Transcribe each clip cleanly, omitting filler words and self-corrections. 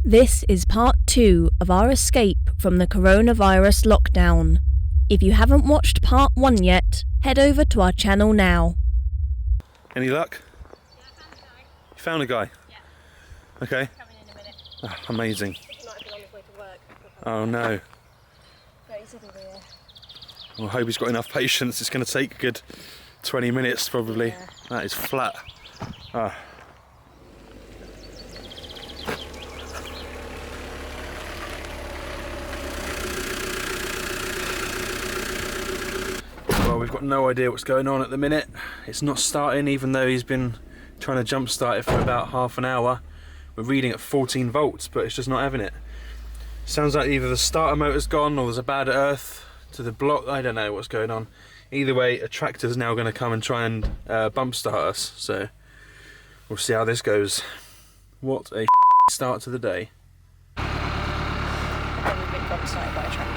This is part 2 of our escape from the coronavirus lockdown. If you haven't watched part 1 yet, head over to our channel now. Any luck? Yeah, I found a guy. You found a guy? Yeah. Okay. Coming in a minute. Oh, amazing. He might have been on his way to work. Oh no. Yeah, he said he'll be here. Well, I hope he's got enough patience. It's going to take a good 20 minutes probably. Yeah. That is flat. Ah. Well, we've got no idea what's going on at the minute. It's not starting, even though he's been trying to jump start it for about half an hour. We're reading at 14 volts, but it's just not having it. Sounds like either the starter motor's gone or there's a bad earth to the block. I don't know what's going on. Either way, a tractor's now going to come and try and bump start us. So we'll see how this goes. What a start to the day. And then we've been bump started by a tractor.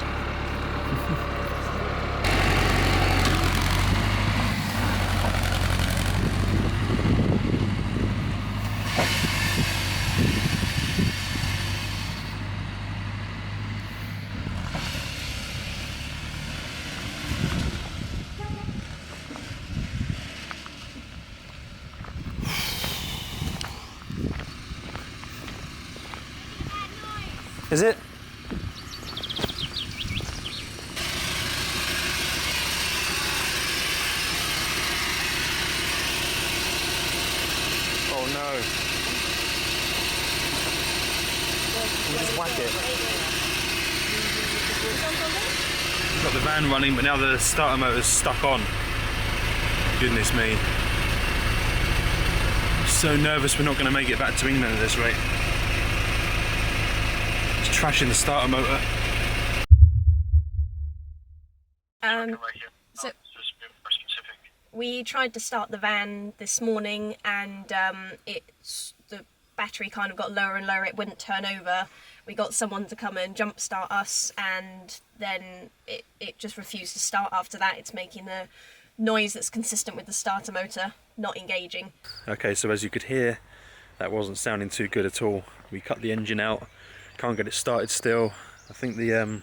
Is it? Oh no. We'll just whack it. We've got the van running, but now the starter motor's stuck on. Goodness me. So nervous we're not going to make it back to England at this rate. Trashing the starter motor. So we tried to start the van this morning, and the battery kind of got lower and lower. It wouldn't turn over. We got someone to come and jump start us, and then it just refused to start after that. It's making a noise that's consistent with the starter motor not engaging. Okay, so as you could hear, that wasn't sounding too good at all. We cut the engine out. Can't get it started still. I think the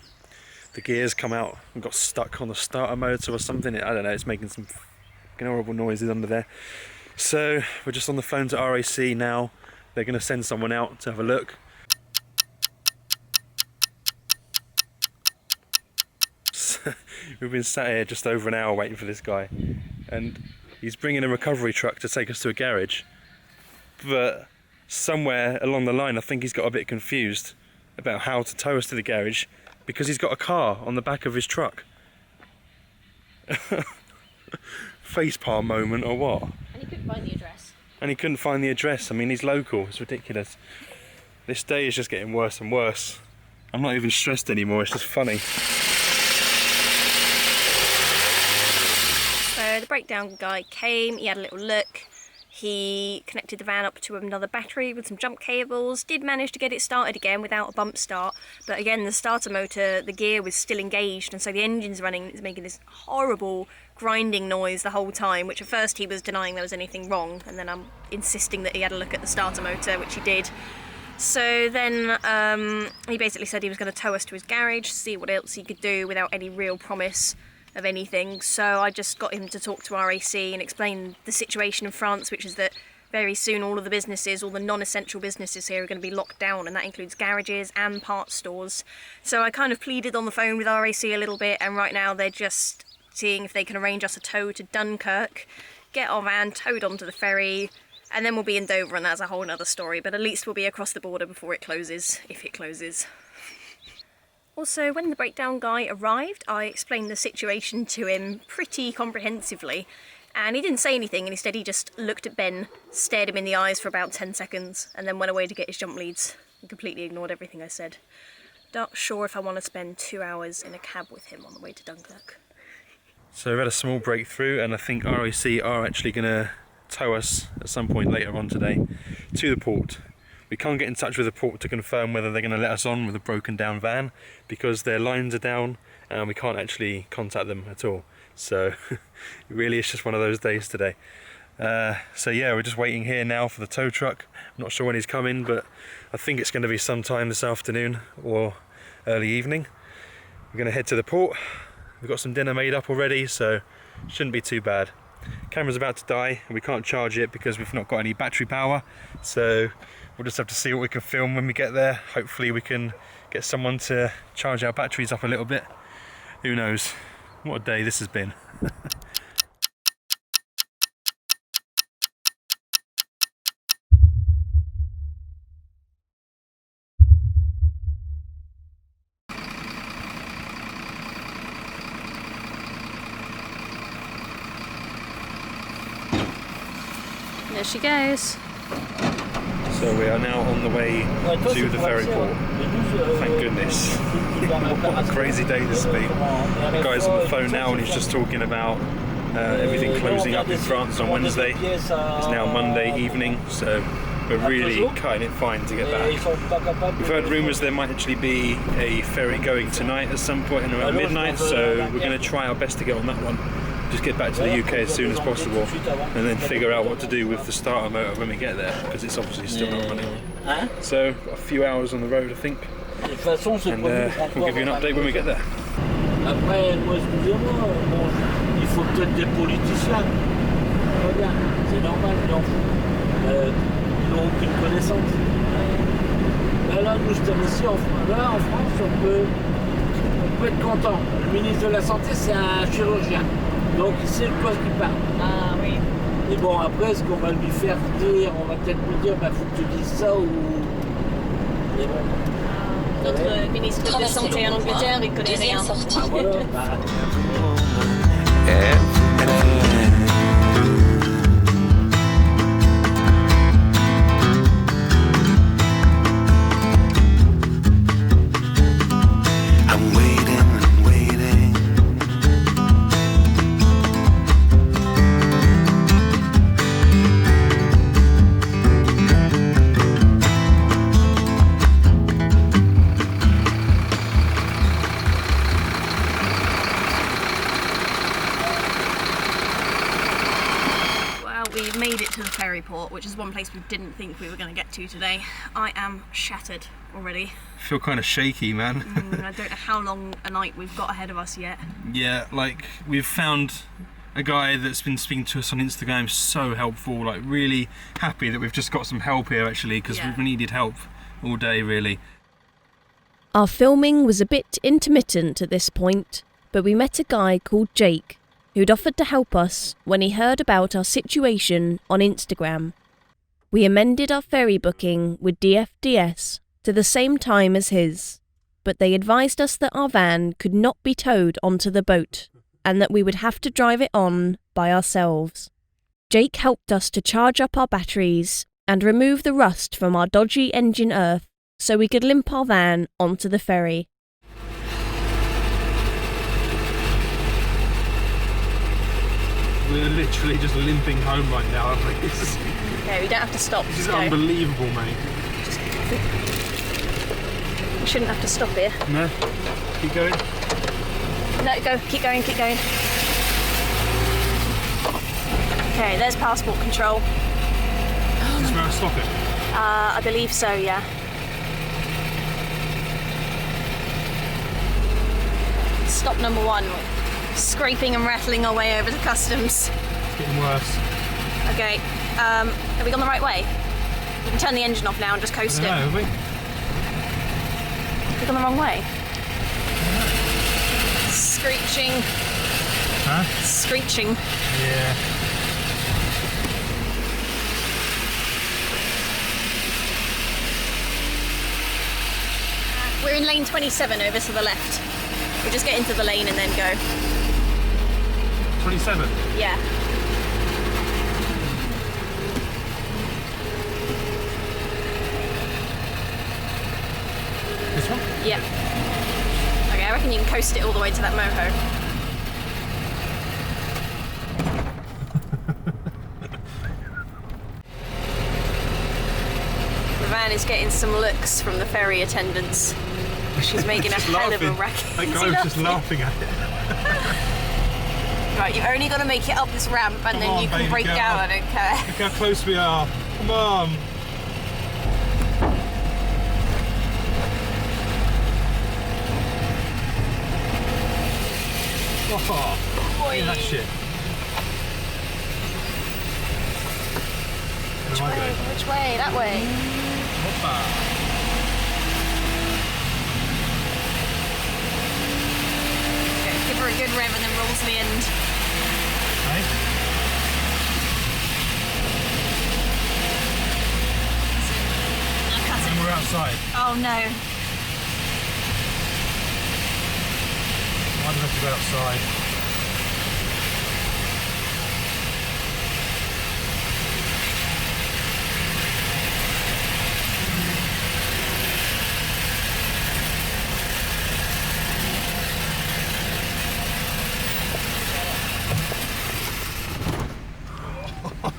gears come out and got stuck on the starter motor or something. I don't know, it's making some fucking horrible noises under there. So we're just on the phone to RAC now. They're going to send someone out to have a look. So, we've been sat here just over an hour waiting for this guy, and he's bringing a recovery truck to take us to a garage, but somewhere along the line I think he's got a bit confused about how to tow us to the garage, because he's got a car on the back of his truck. Facepalm moment or what? And he couldn't find the address. And he couldn't find the address. I mean, he's local. It's ridiculous. This day is just getting worse and worse. I'm not even stressed anymore. It's just funny. So the breakdown guy came, he had a little look. He connected the van up to another battery with some jump cables, did manage to get it started again without a bump start, but again the starter motor, the gear was still engaged, and so the engine's running, it's making this horrible grinding noise the whole time, which at first he was denying there was anything wrong, and then I'm insisting that he had a look at the starter motor, which he did. So then he basically said he was going to tow us to his garage, see what else he could do without any real promise of anything. So I just got him to talk to RAC and explain the situation in France, which is that very soon all of the businesses, all the non-essential businesses here are going to be locked down, and that includes garages and parts stores. So I kind of pleaded on the phone with RAC a little bit, and right now they're just seeing if they can arrange us a tow to Dunkirk, get our van towed onto the ferry, and then we'll be in Dover, and that's a whole other story, but at least we'll be across the border before it closes, if it closes. Also, when the breakdown guy arrived, I explained the situation to him pretty comprehensively, and he didn't say anything, and instead he just looked at Ben, stared him in the eyes for about 10 seconds, and then went away to get his jump leads, and completely ignored everything I said. Not sure if I want to spend 2 hours in a cab with him on the way to Dunkirk. So we've had a small breakthrough, and I think RAC are actually going to tow us at some point later on today to the port. We can't get in touch with the port to confirm whether they're going to let us on with a broken down van, because their lines are down and we can't actually contact them at all. So it really is just one of those days today. So yeah, we're just waiting here now for the tow truck. I'm not sure when he's coming, but I think it's going to be sometime this afternoon or early evening. We're going to head to the port. We've got some dinner made up already, so shouldn't be too bad. Camera's about to die and we can't charge it because we've not got any battery power, so we'll just have to see what we can film when we get there. Hopefully we can get someone to charge our batteries up a little bit. Who knows? What a day this has been. There she goes. So we are now on the way to the ferry port. Thank goodness. What a crazy day this has been. The guy's on the phone now and he's just talking about everything closing up in France on Wednesday. It's now Monday evening, so we're really cutting it fine to get back. We've heard rumours there might actually be a ferry going tonight at some point around midnight, so we're going to try our best to get on that one. Just get back to the UK as soon as possible and then figure out what to do with the starter motor when we get there, because it's obviously still not running. So a few hours on the road I think, and we'll give you an update when we get there. Après, moi, excusez-moi, bon, il faut peut-être des politiciens. Regarde, c'est normal, non. Ils n'ont aucune connaissance. Là, nous, cette année-ci, là, en France, on peut être content. Le ministre de la Santé, c'est un chirurgien. Donc, il sait de quoi il parle. Ah oui. Et bon, après, ce qu'on va lui faire dire, on va peut-être lui dire, bah, faut que tu dises ça ou. Mais bon. Notre ministre de la Santé en Angleterre, il connaît rien. Ah, voilà, bah. Ferry port, which is one place we didn't think we were going to get to today. I am shattered already. I feel kind of shaky, man. I don't know how long a night we've got ahead of us yet. Yeah, like we've found a guy that's been speaking to us on Instagram, so helpful, like really happy that we've just got some help here actually, because we've needed help all day really. Our filming was a bit intermittent at this point, but we met a guy called Jake who'd offered to help us when he heard about our situation on Instagram. We amended our ferry booking with DFDS to the same time as his, but they advised us that our van could not be towed onto the boat and that we would have to drive it on by ourselves. Jake helped us to charge up our batteries and remove the rust from our dodgy engine earth so we could limp our van onto the ferry. We're literally just limping home right now, aren't we? Okay, we don't have to stop. This is unbelievable, mate. We shouldn't have to stop here. No? Keep going? No, go. Keep going, keep going. Okay, there's passport control. Is this where I stop it? I believe so, yeah. Stop number 1. Scraping and rattling our way over to customs. It's getting worse. Okay, have we gone the right way? We can turn the engine off now and just coast it. Have we? Have we gone the wrong way? Screeching. Huh? Screeching. Yeah. We're in lane 27 over to the left. We'll just get into the lane and then go. 27? Yeah. This one? Yeah. Okay, I reckon you can coast it all the way to that moho. The van is getting some looks from the ferry attendants. She's making a hell of a racket. That guy was just laughing at it. Right, you've only got to make it up this ramp and then you can break down, I don't care. Look how close we are. Come on. Oh, look at that shit. Which way? Which way? That way. Hoppa. Okay, give her a good rev and then roll to the end. Hey? I'll cut it. And we're outside. Oh no. Why do we have to go outside?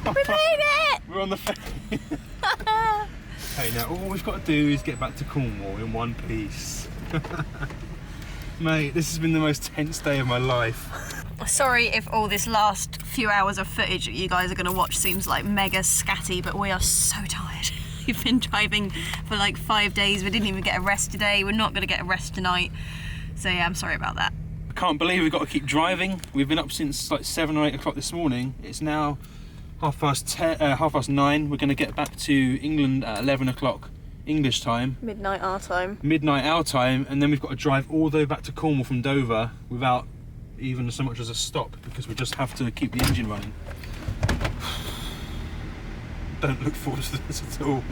We made it! We're on the ferry. Okay, now all we've got to do is get back to Cornwall in one piece. Mate, this has been the most tense day of my life. Sorry if all this last few hours of footage that you guys are going to watch seems like mega scatty, but we are so tired. We've been driving for like 5 days. We didn't even get a rest today. We're not going to get a rest tonight. So yeah, I'm sorry about that. I can't believe we've got to keep driving. We've been up since like 7 or 8 o'clock this morning. It's now 9:30. We're going to get back to England at 11 o'clock English time. Midnight our time. Midnight our time, and then we've got to drive all the way back to Cornwall from Dover without even so much as a stop because we just have to keep the engine running. Don't look forward to this at all.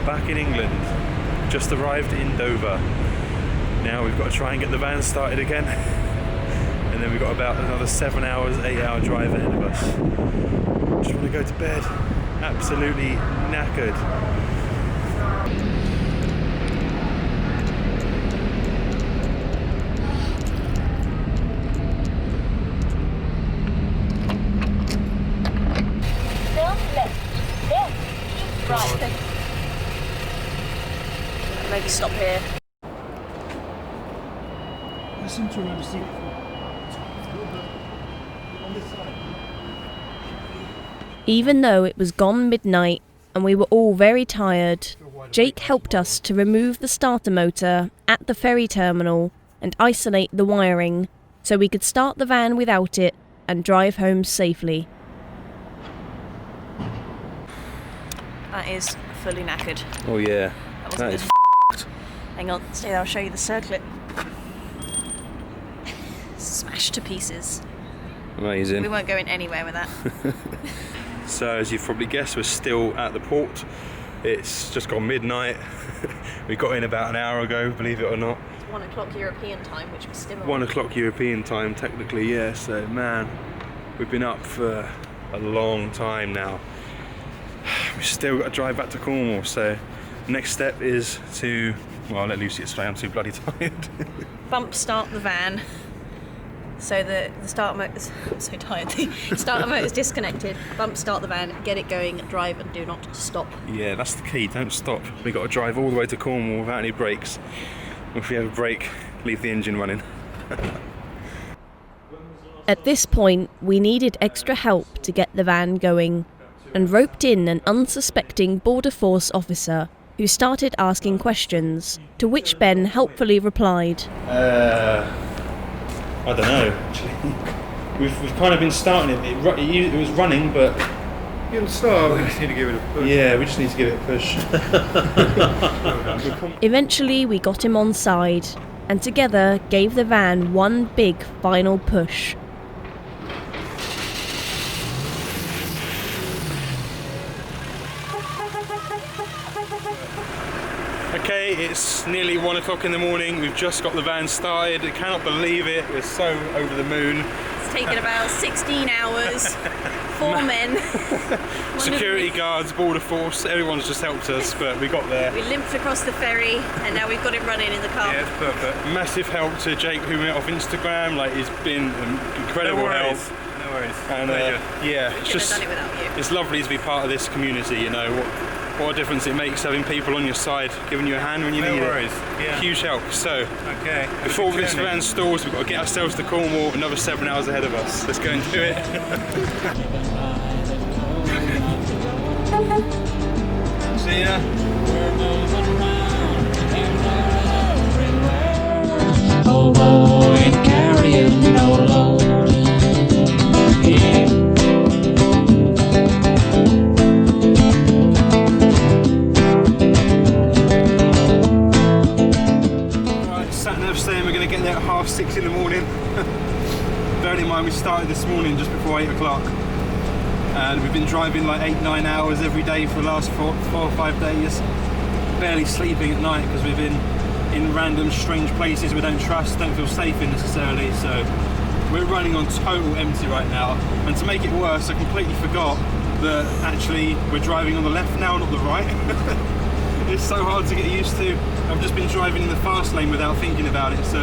Back in England, just arrived in Dover. Now we've got to try and get the van started again, and then we've got about another 7 hours, 8-hour drive ahead of us. Just want to go to bed, absolutely knackered. Turn left, then keep right. Maybe stop here. I seem to remember seeing it on this side. Even though it was gone midnight and we were all very tired, Jake helped us to remove the starter motor at the ferry terminal and isolate the wiring so we could start the van without it and drive home safely. That is fully knackered. Oh yeah, That is Hang on, stay there, I'll show you the circlip. Smashed to pieces. Amazing. We weren't going anywhere with that. So as you've probably guessed, we're still at the port. It's just gone midnight. We got in about an hour ago, believe it or not. It's 1 o'clock European time, which was still 1 o'clock European time, technically, yeah. So man, we've been up for a long time now. We've still got to drive back to Cornwall, so next step is to, well, I'll let Lucy explain, I'm too bloody tired. bump start the van. So the starter motor's, I'm so tired, the starter motor's disconnected, bump start the van, get it going, drive and do not stop. Yeah, that's the key, don't stop. We've got to drive all the way to Cornwall without any brakes. If we have a brake, leave the engine running. At this point, we needed extra help to get the van going, and roped in an unsuspecting Border Force officer who started asking questions, to which Ben helpfully replied. I don't know, actually. We've kind of been starting it. It was running, but... You can start, we just need to give it a push. Yeah, we just need to give it a push. Eventually, we got him on side, and together gave the van one big final push. Friday, it's nearly 1 o'clock in the morning. We've just got the van started. I cannot believe it. We're so over the moon. It's taken about 16 hours. 4 men. Security guards, border force, everyone's just helped us, but we got there. We limped across the ferry and now we've got it running in the car. Yeah, it's perfect. Massive help to Jake, who we met off Instagram. Like, he's been incredible help. No worries. And yeah, it's just Done it without you. it's lovely to be part of this community. You know what a difference it makes having people on your side, giving you a hand when you need worries. it. Yeah. Huge help. So Okay. before this van stalls, we've got to get ourselves to Cornwall. Another 7 hours ahead of us. Let's go and do it. See ya. Oh boy, ain't carrying no load. Yeah. Right, sat-nav saying we're going to get there at 6:30 in the morning. Bearing in mind we started this morning just before 8 o'clock. And we've been driving like 8-9 hours every day for the last 4 or 5 days. Barely sleeping at night because we've been in random strange places we don't trust, don't feel safe in necessarily. So we're running on total empty right now. And to make it worse, I completely forgot that actually we're driving on the left now, not the right. It's so hard to get used to. I've just been driving in the fast lane without thinking about it. So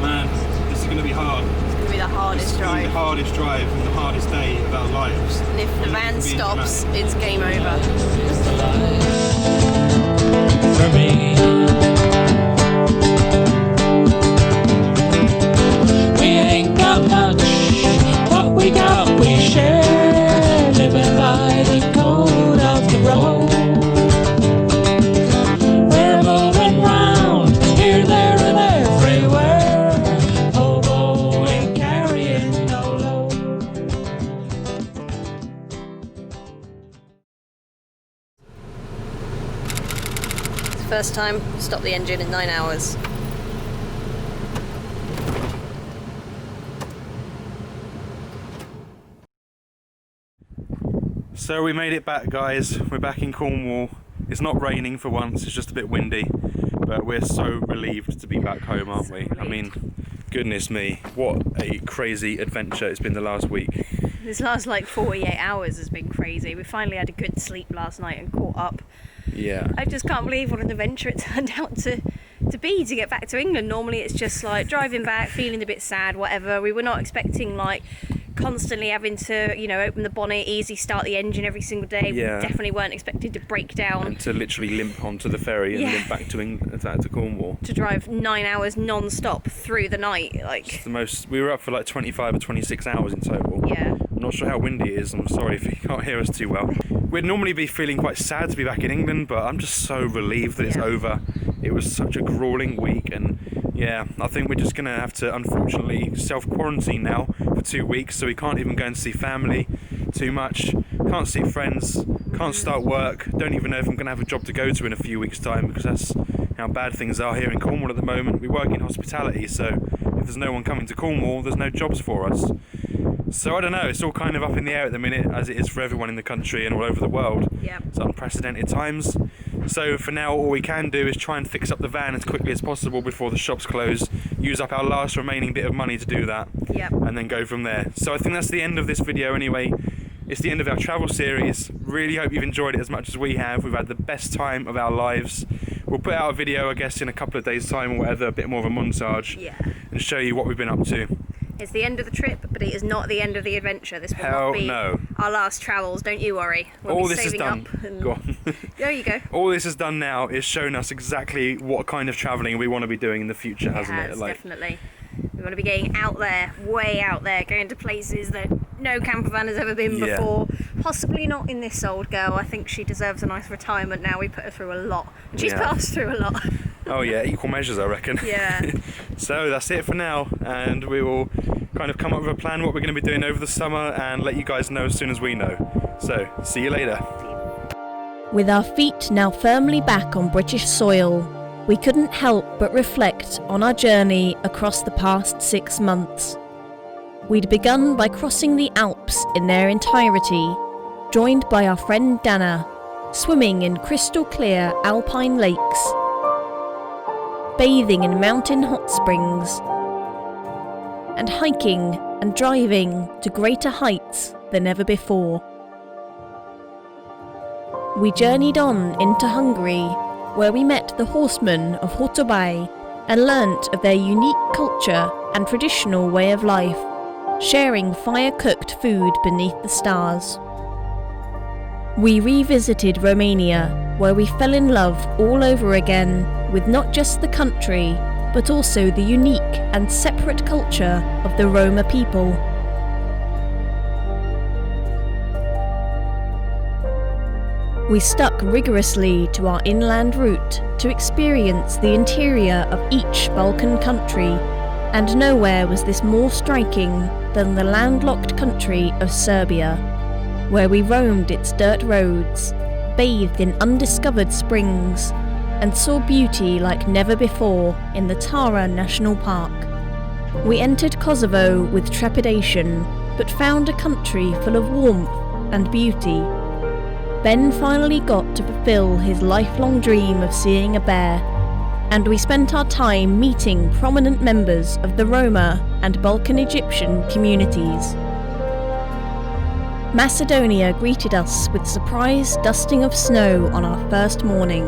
man, this is going to be hard. It's going to be the hardest It's drive. the hardest drive and the hardest day of our lives. And if the van stops, it's game over. For me, we ain't got much. What we got, we share. Living by the code of the road. We're moving round here, there, and everywhere. Hobo ain't carrying no load. First time, stop the engine in 9 hours. So we made it back, guys. We're back in Cornwall. It's not raining for once, it's just a bit windy. But we're so relieved to be back home, aren't we? I mean, goodness me, what a crazy adventure it's been the last week. This last like 48 hours has been crazy. We finally had a good sleep last night and caught up. Yeah. I just can't believe what an adventure it turned out to be to get back to England. Normally it's just like driving back, feeling a bit sad, whatever. We were not expecting like constantly having to, you know, open the bonnet, easy start the engine every single day. Yeah. We definitely weren't expected to break down. And to literally limp onto the ferry and Yeah. limp back to England, back to Cornwall. To drive 9 hours non-stop through the night, like, It's the most. We were up for like 25 or 26 hours in total. yeah. I'm not sure how windy it is. I'm sorry if you can't hear us too well. We'd normally be feeling quite sad to be back in England, but I'm just so relieved that it's Yeah. over. It was such a grueling week, and yeah, I think we're just gonna have to unfortunately self-quarantine now for 2 weeks, so we can't even go and see family too much, can't see friends, can't start work, don't even know if I'm gonna have a job to go to in a few weeks' time, because that's how bad things are here in Cornwall at the moment. We work in hospitality, so if there's no one coming to Cornwall, there's no jobs for us. So I don't know, it's all kind of up in the air at the minute, as it is for everyone in the country and all over the world. Yeah. It's unprecedented times. So for now, all we can do is try and fix up the van as quickly as possible before the shops close, use up our last remaining bit of money to do that, Yep. and then go from there. So I think that's the end of this video anyway. It's the end of our travel series. Really hope you've enjoyed it as much as we have. We've had the best time of our lives. We'll put out a video, I guess, in a couple of days' time or whatever, a bit more of a montage, Yeah. and show you what we've been up to. It's the end of the trip, but it is not the end of the adventure. This will Hell not be no. our last travels, don't you worry. We'll All be this is saving done. up and- Go on. There you go. All this has done now is shown us exactly what kind of travelling we want to be doing in the future, hasn't it? Has, definitely. We want to be getting out there, way out there, going to places that no camper van has ever been Yeah. before. Possibly not in this old girl. I think she deserves a nice retirement now. We put her through a lot. And she's Yeah. put us through a lot. Oh yeah, equal measures, I reckon. Yeah. So that's it for now, and we will kind of come up with a plan what we're going to be doing over the summer and let you guys know as soon as we know. So, see you later. With our feet now firmly back on British soil, we couldn't help but reflect on our journey across the past 6 months. We'd begun by crossing the Alps in their entirety, joined by our friend Dana, swimming in crystal clear alpine lakes, bathing in mountain hot springs, and hiking and driving to greater heights than ever before. We journeyed on into Hungary, where we met the horsemen of Outbreak and learnt of their unique culture and traditional way of life, sharing fire-cooked food beneath the stars. We revisited Romania, where we fell in love all over again with not just the country, but also the unique and separate culture of the Roma people. We stuck rigorously to our inland route to experience the interior of each Balkan country, and nowhere was this more striking than the landlocked country of Serbia, where we roamed its dirt roads, bathed in undiscovered springs, and saw beauty like never before in the Tara National Park. We entered Kosovo with trepidation, but found a country full of warmth and beauty. Ben finally got to fulfill his lifelong dream of seeing a bear, and we spent our time meeting prominent members of the Roma and Balkan Egyptian communities. Macedonia greeted us with surprise dusting of snow on our first morning,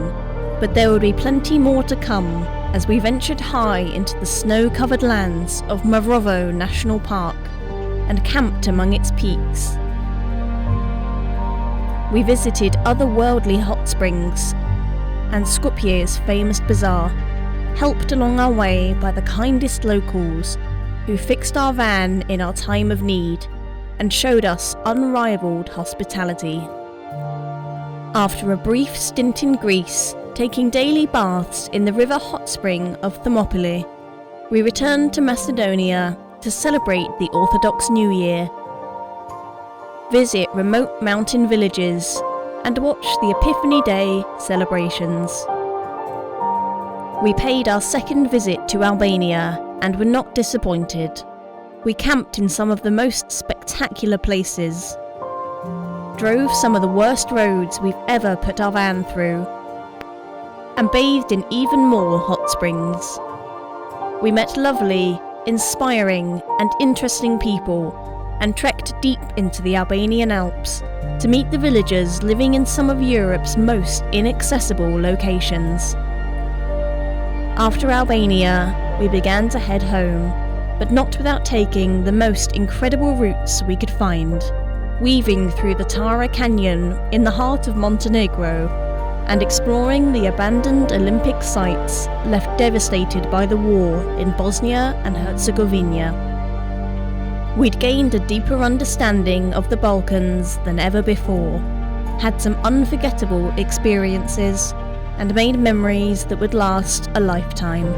but there would be plenty more to come as we ventured high into the snow-covered lands of Mavrovo National Park and camped among its peaks. We visited otherworldly hot springs and Skopje's famous bazaar, helped along our way by the kindest locals who fixed our van in our time of need and showed us unrivaled hospitality. After a brief stint in Greece, taking daily baths in the river hot spring of Thermopylae, we returned to Macedonia to celebrate the Orthodox New Year, visit remote mountain villages, and watch the Epiphany Day celebrations. We paid our second visit to Albania and were not disappointed. We camped in some of the most spectacular places, drove some of the worst roads we've ever put our van through, and bathed in even more hot springs. We met lovely, inspiring, and interesting people, and trekked deep into the Albanian Alps to meet the villagers living in some of Europe's most inaccessible locations. After Albania, we began to head home, but not without taking the most incredible routes we could find, weaving through the Tara Canyon in the heart of Montenegro, and exploring the abandoned Olympic sites left devastated by the war in Bosnia and Herzegovina. We'd gained a deeper understanding of the Balkans than ever before, had some unforgettable experiences, and made memories that would last a lifetime.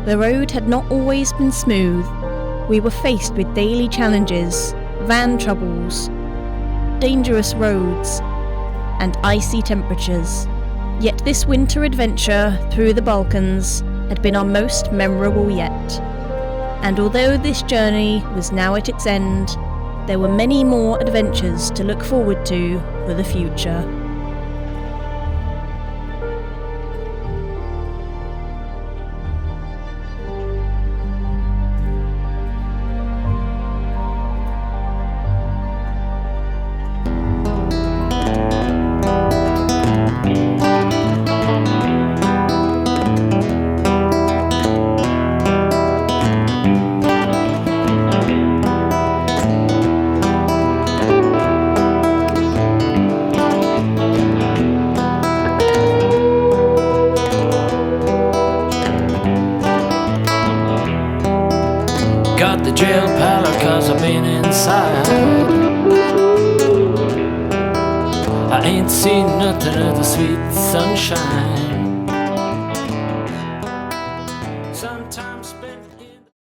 The road had not always been smooth. We were faced with daily challenges, van troubles, dangerous roads, and icy temperatures. Yet this winter adventure through the Balkans had been our most memorable yet. And although this journey was now at its end, there were many more adventures to look forward to for the future. Got the jail pallor cause I've been inside. I ain't seen nothing of the sweet sunshine.